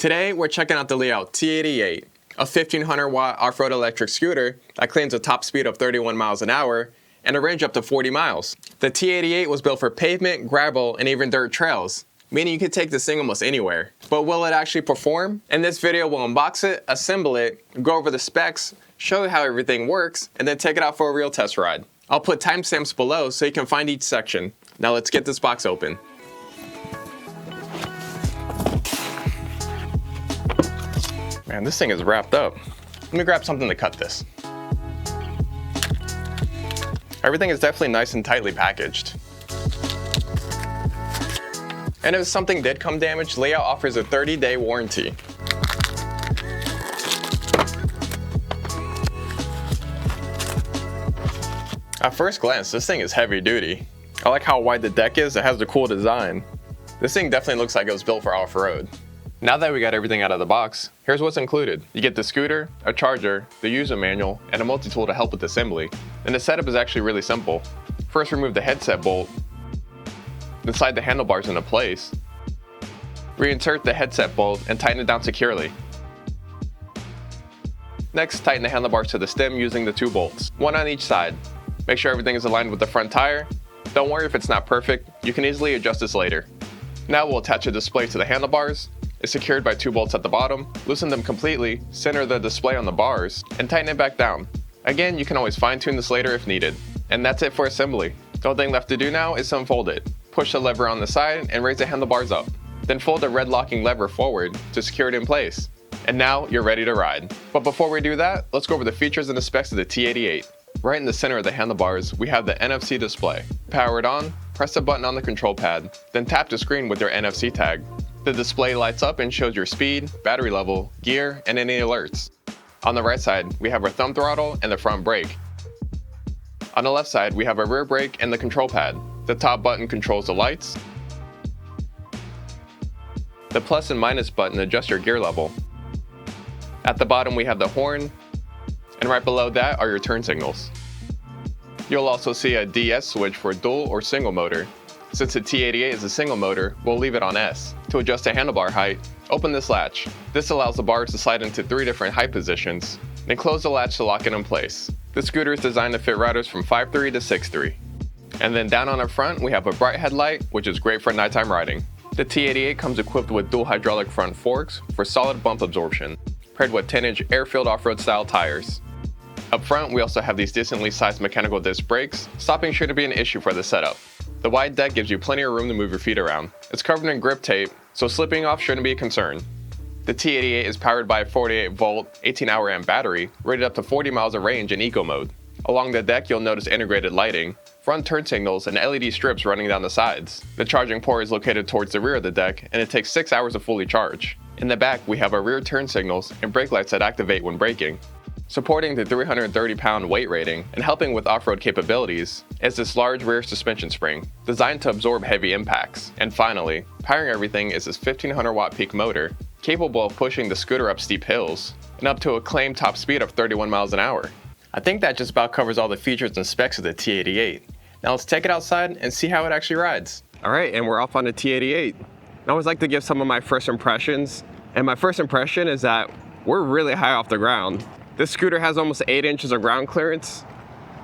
Today, we're checking out the Liao T88, a 1500 watt off-road electric scooter that claims a top speed of 31 miles an hour and a range up to 40 miles. The T88 was built for pavement, gravel, and even dirt trails, meaning you could take this thing almost anywhere. But will it actually perform? In this video, we'll unbox it, assemble it, go over the specs, show you how everything works, and then take it out for a real test ride. I'll put timestamps below so you can find each section. Now let's get this box open. Man, this thing is wrapped up. Let me grab something to cut this. Everything is definitely nice and tightly packaged. And if something did come damaged, Liao offers a 30-day warranty. At first glance, this thing is heavy duty. I like how wide the deck is, it has the cool design. This thing definitely looks like it was built for off-road. Now that we got everything out of the box, here's what's included. You get the scooter, a charger, the user manual, and a multi-tool to help with assembly. And the setup is actually really simple. First, remove the headset bolt, then slide the handlebars into place. Reinsert the headset bolt and tighten it down securely. Next, tighten the handlebars to the stem using the two bolts, one on each side. Make sure everything is aligned with the front tire. Don't worry if it's not perfect, you can easily adjust this later. Now we'll attach a display to the handlebars. It's secured by two bolts at the bottom. Loosen them completely, center the display on the bars, and tighten it back down. Again, you can always fine-tune this later if needed. And that's it for assembly. The only thing left to do now is to unfold it. Push the lever on the side and raise the handlebars up. Then fold the red locking lever forward to secure it in place. And now you're ready to ride. But before we do that, let's go over the features and the specs of the T88. Right in the center of the handlebars, we have the NFC display. Power it on, press the button on the control pad, then tap the screen with your NFC tag. The display lights up and shows your speed, battery level, gear, and any alerts. On the right side, we have our thumb throttle and the front brake. On the left side, we have our rear brake and the control pad. The top button controls the lights. The plus and minus button adjusts your gear level. At the bottom, we have the horn, and right below that are your turn signals. You'll also see a DS switch for dual or single motor. Since the T88 is a single motor, we'll leave it on S. To adjust the handlebar height, open this latch. This allows the bars to slide into 3 different height positions, then close the latch to lock it in place. The scooter is designed to fit riders from 5'3" to 6'3". And then down on the front, we have a bright headlight, which is great for nighttime riding. The T88 comes equipped with dual hydraulic front forks for solid bump absorption, paired with 10-inch air-filled off-road style tires. Up front, we also have these decently sized mechanical disc brakes. Stopping shouldn't be an issue for the setup. The wide deck gives you plenty of room to move your feet around. It's covered in grip tape, so slipping off shouldn't be a concern. The T88 is powered by a 48-volt, 18-hour amp battery, rated up to 40 miles of range in eco mode. Along the deck, you'll notice integrated lighting, front turn signals, and LED strips running down the sides. The charging port is located towards the rear of the deck, and it takes 6 hours to fully charge. In the back, we have our rear turn signals and brake lights that activate when braking. Supporting the 330-pound weight rating and helping with off-road capabilities is this large rear suspension spring, designed to absorb heavy impacts. And finally, powering everything is this 1500-watt peak motor, capable of pushing the scooter up steep hills, and up to a claimed top speed of 31 miles an hour. I think that just about covers all the features and specs of the T88. Now let's take it outside and see how it actually rides. Alright, and we're off on the T88. I always like to give some of my first impressions, and my first impression is that we're really high off the ground. This scooter has almost 8 inches of ground clearance,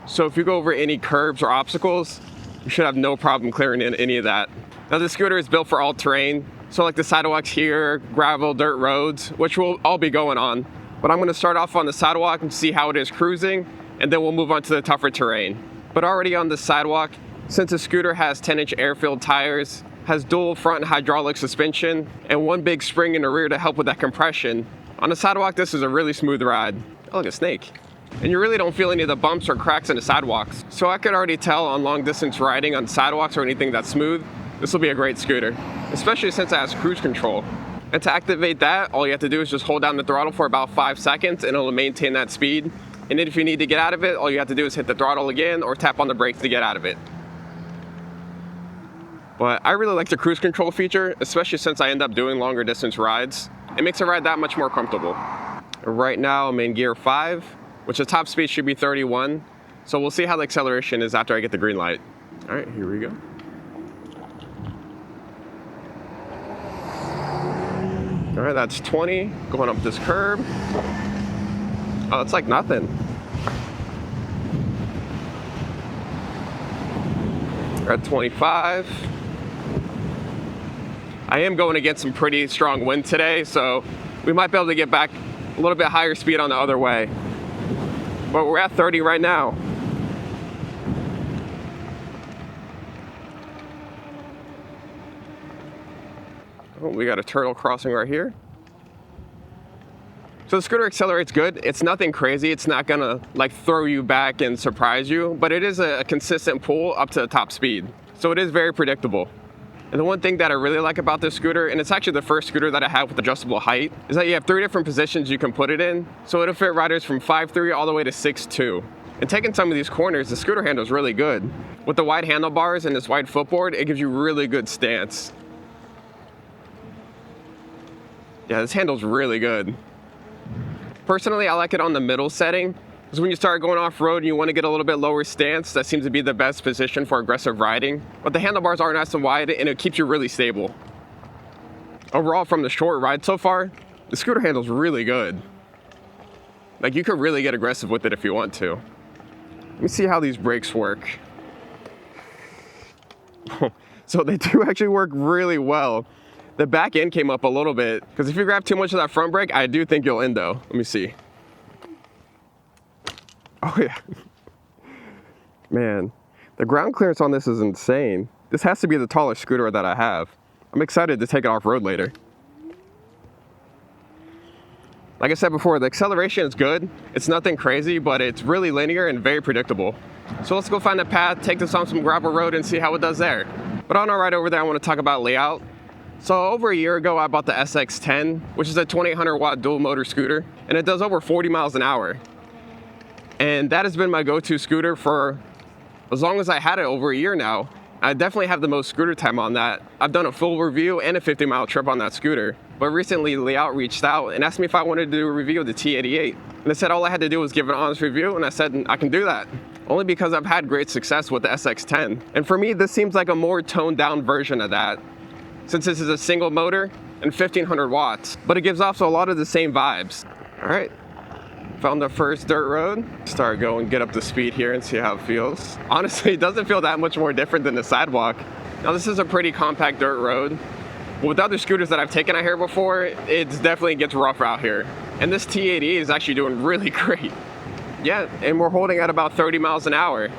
so if you go over any curbs or obstacles, you should have no problem clearing in any of that. Now this scooter is built for all terrain, so like the sidewalks here, gravel, dirt roads, which we'll all be going on. But I'm going to start off on the sidewalk and see how it is cruising, and then we'll move on to the tougher terrain. But already on the sidewalk, since the scooter has 10-inch air-filled tires, has dual front hydraulic suspension, and one big spring in the rear to help with that compression, on the sidewalk this is a really smooth ride. Oh, look, a snake. And you really don't feel any of the bumps or cracks in the sidewalks. So I could already tell on long distance riding on sidewalks or anything that's smooth, this will be a great scooter, especially since it has cruise control. And to activate that, all you have to do is just hold down the throttle for about 5 seconds and it'll maintain that speed. And then if you need to get out of it, all you have to do is hit the throttle again or tap on the brakes to get out of it. But I really like the cruise control feature, especially since I end up doing longer distance rides. It makes the ride that much more comfortable. Right now I'm in gear 5, which the top speed should be 31. So we'll see how the acceleration is after I get the green light. All right, here we go. All right, that's 20. Going up this curb. Oh, it's like nothing. We're at 25. I am going against some pretty strong wind today, so we might be able to get back a little bit higher speed on the other way. But we're at 30 right now. Oh, we got a turtle crossing right here. So the scooter accelerates good. It's nothing crazy. It's not gonna like throw you back and surprise you, but it is a consistent pull up to the top speed. So it is very predictable. And the one thing that I really like about this scooter, and it's actually the first scooter that I have with adjustable height, is that you have 3 different positions you can put it in. So it'll fit riders from 5'3" all the way to 6'2". And taking some of these corners, the scooter handle is really good. With the wide handlebars and this wide footboard, it gives you really good stance. Yeah, this handle's really good. Personally, I like it on the middle setting, because when you start going off-road and you want to get a little bit lower stance, that seems to be the best position for aggressive riding. But the handlebars are nice and wide, and it keeps you really stable. Overall, from the short ride so far, the scooter handle's really good. Like, you could really get aggressive with it if you want to. Let me see how these brakes work. So they do actually work really well. The back end came up a little bit, because if you grab too much of that front brake, I do think you'll endo. Let me see. Oh yeah. Man, the ground clearance on this is insane. This has to be the tallest scooter that I have. I'm excited to take it off-road later. Like I said before, the acceleration is good. It's nothing crazy, but it's really linear and very predictable. So let's go find a path, take this on some gravel road and see how it does there. But on our ride over there, I want to talk about layout. So over a year ago, I bought the SX10, which is a 2800 watt dual motor scooter, and it does over 40 miles an hour. And that has been my go-to scooter for as long as I had it, over a year now. I definitely have the most scooter time on that. I've done a full review and a 50-mile trip on that scooter. But recently, Layout reached out and asked me if I wanted to do a review of the T88. And I said all I had to do was give an honest review, and I said I can do that. Only because I've had great success with the SX10. And for me, this seems like a more toned down version of that, since this is a single motor and 1500 watts, but it gives off a lot of the same vibes. All right, found the first dirt road. Start going, get up to speed here and see how it feels. Honestly, it doesn't feel that much more different than the sidewalk. Now this is a pretty compact dirt road. With other scooters that I've taken out here before, it definitely gets rough out here. And this T80 is actually doing really great. Yeah, and we're holding at about 30 miles an hour.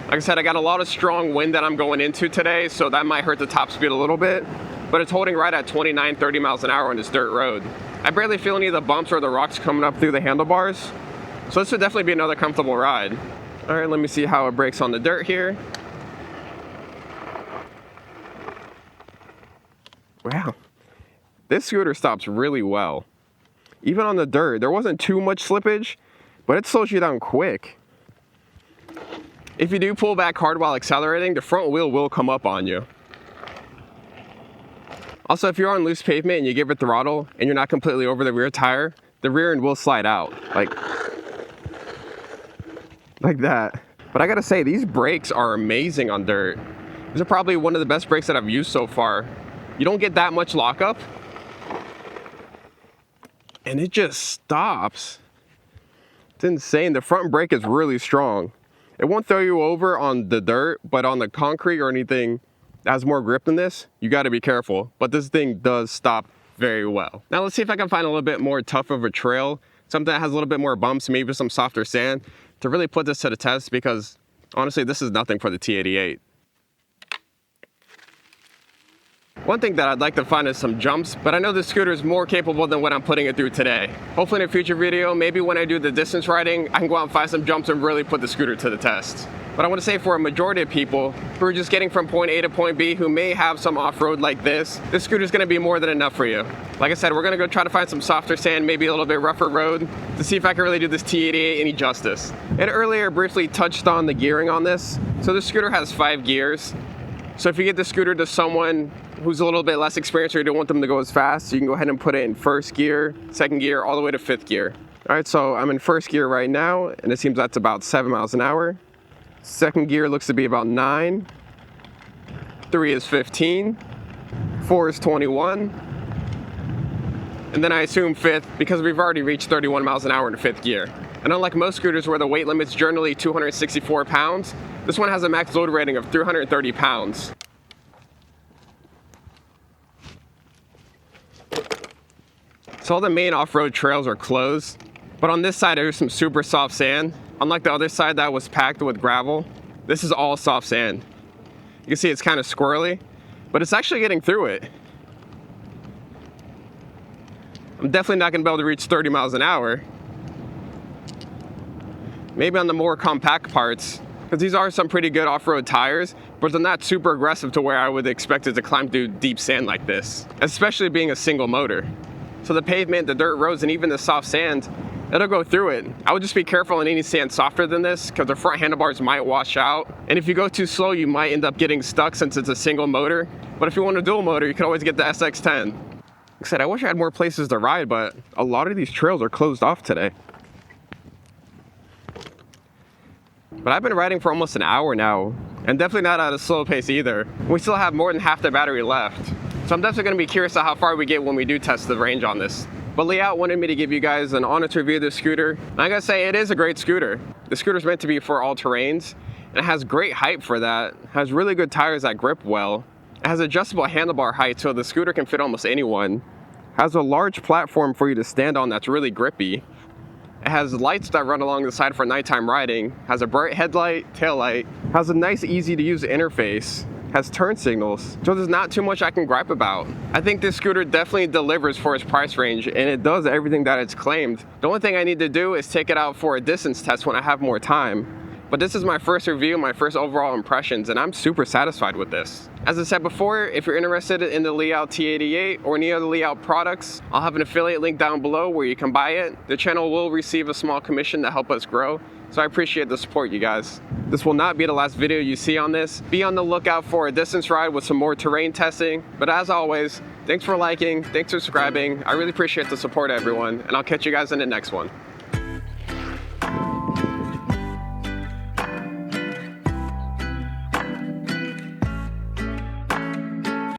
Like I said, I got a lot of strong wind that I'm going into today, so that might hurt the top speed a little bit, but it's holding right at 29, 30 miles an hour on this dirt road. I barely feel any of the bumps or the rocks coming up through the handlebars, so this would definitely be another comfortable ride. All right, let me see how it brakes on the dirt here. Wow, this scooter stops really well. Even on the dirt, there wasn't too much slippage, but it slows you down quick. If you do pull back hard while accelerating, the front wheel will come up on you. Also, if you're on loose pavement and you give it throttle and you're not completely over the rear tire, the rear end will slide out, like that. But I gotta say, these brakes are amazing on dirt. These are probably one of the best brakes that I've used so far. You don't get that much lockup, and it just stops. It's insane. The front brake is really strong. It won't throw you over on the dirt, but on the concrete or anything that has more grip than this, you gotta be careful. But this thing does stop very well. Now let's see if I can find a little bit more tough of a trail, something that has a little bit more bumps, maybe some softer sand, to really put this to the test, because honestly, this is nothing for the T88. One thing that I'd like to find is some jumps, but I know the scooter is more capable than what I'm putting it through today. Hopefully in a future video, maybe when I do the distance riding, I can go out and find some jumps and really put the scooter to the test. But I want to say, for a majority of people who are just getting from point A to point B, who may have some off-road like this scooter is going to be more than enough for you. Like I said, we're going to go try to find some softer sand, maybe a little bit rougher road, to see if I can really do this T88 any justice. And earlier briefly touched on the gearing on this. So the scooter has 5 gears. So if you get the scooter to someone who's a little bit less experienced, or you don't want them to go as fast, so you can go ahead and put it in first gear, second gear, all the way to 5th gear. All right, so I'm in first gear right now, and it seems that's about 7 miles an hour. Second gear looks to be about 9. 3 is 15. 4 is 21. and then I assume 5th because we've already reached 31 miles an hour in 5th gear. And unlike most scooters where the weight limit's generally 264 pounds, this one has a max load rating of 330 pounds. So all the main off-road trails are closed, but on this side there's some super soft sand. Unlike the other side that was packed with gravel, this is all soft sand. You can see it's kind of squirrely, but it's actually getting through it. I'm definitely not gonna be able to reach 30 miles an hour. Maybe on the more compact parts, because these are some pretty good off-road tires, but they're not super aggressive to where I would expect it to climb through deep sand like this, especially being a single motor. So the pavement, the dirt roads, and even the soft sand, it'll go through it. I would just be careful on any sand softer than this because the front handlebars might wash out. And if you go too slow, you might end up getting stuck since it's a single motor. But if you want a dual motor, you can always get the SX10. Like I said, I wish I had more places to ride, but a lot of these trails are closed off today. But I've been riding for almost an hour now, and definitely not at a slow pace either. We still have more than half the battery left. So I'm definitely going to be curious to how far we get when we do test the range on this. But Li-Out wanted me to give you guys an honest review of this scooter. And I gotta say, it is a great scooter. The scooter's meant to be for all terrains, and it has great height for that. It has really good tires that grip well. It has adjustable handlebar height so the scooter can fit almost anyone. It has a large platform for you to stand on that's really grippy. It has lights that run along the side for nighttime riding. It has a bright headlight, tail light. It has a nice, easy to use interface. Has turn signals, so there's not too much I can gripe about. I think this scooter definitely delivers for its price range, and it does everything that it's claimed. The only thing I need to do is take it out for a distance test when I have more time. But this is my first review, my first overall impressions, and I'm super satisfied with this. As I said before, if you're interested in the Li-Out T88 or any other Li-Out products, I'll have an affiliate link down below where you can buy it. The channel will receive a small commission to help us grow, so I appreciate the support, you guys. This will not be the last video you see on this. Be on the lookout for a distance ride with some more terrain testing. But as always, thanks for liking, thanks for subscribing. I really appreciate the support, everyone, and I'll catch you guys in the next one.